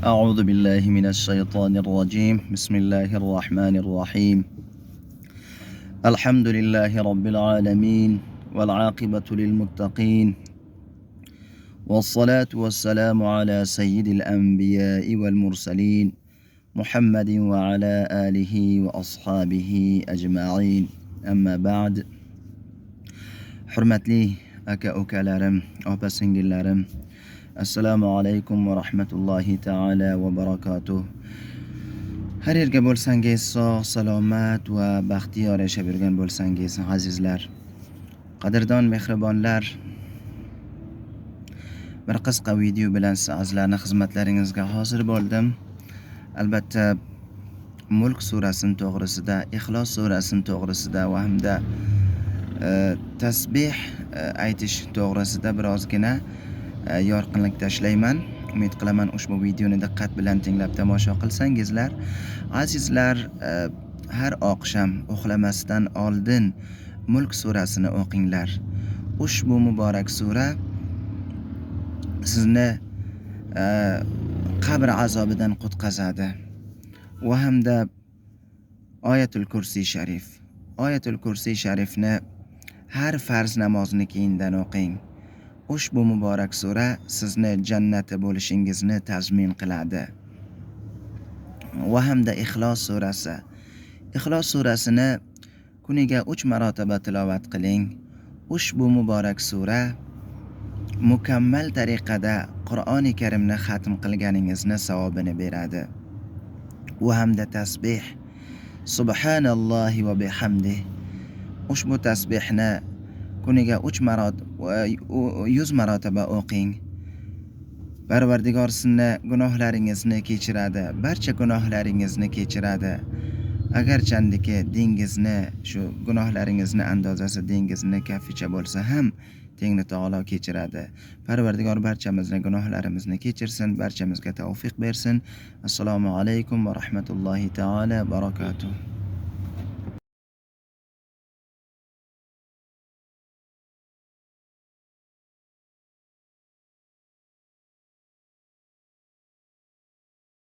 أعوذ بالله من الشيطان الرجيم بسم الله الرحمن الرحيم الحمد لله رب العالمين والعاقبة للمتقين والصلاة والسلام على سيد الأنبياء والمرسلين محمد وعلى آله وأصحابه أجمعين أما بعد حرمتلي أكالارم أوباسنجلارم Assalomu alaykum va rahmatullohi ta'ala va barakatuh. Har yerga bo'lsangiz sog', salomat va baxtiyor yashab yurgan bo'lsangiz, azizlar, qadrdon mehribonlar, bir qisqa video bilan sizlarning xizmatlaringizga hozir bo'ldim. Albatta Mulk surasining to'g'risida, Ixlos surasining to'g'risida va hamda tasbih aytish to'g'risida birozgina yorqinlik tashlayman. Umid qilaman ushbu videoni diqqat bilan tinglab tomosha qilsangizlar. Azizlar, har oqshom uxlamasdan oldin Mulk surasini o'qinglar. Ushbu muborak sura sizni qabr azobidan qutqazadi. Va hamda Oyatul Kursi sharif. Oyatul Kursi sharifni har farz namozni keyindan o'qing. Ushbu muborak sura sizni jannatda bo'lishingizni tazmin qiladi. Va hamda Ixlos surasi. Ixlos surasini kuniga 3 marotaba tilovat qiling. Ushbu muborak sura mukammal tariqada Qur'oni Karimni xatm qilganingizni savobini beradi. Va hamda tasbih Subhanallohi va bihamdih. Ushbu tasbihni kuniga 100 marotaba o'qing. Parvardigor sizni gunohlaringizni kechiradi, barcha gunohlaringizni kechiradi. Agarchandiki dengizni, shu gunohlaringizni andozasi dengizni kafficha bo'lsa ham Tengri taolo kechiradi. Parvardigor barchamizni gunohlarimizni kechirsin, barchamizga tavfiq bersin. Assalomu alaykum va rahmatullohi taala barakatuh.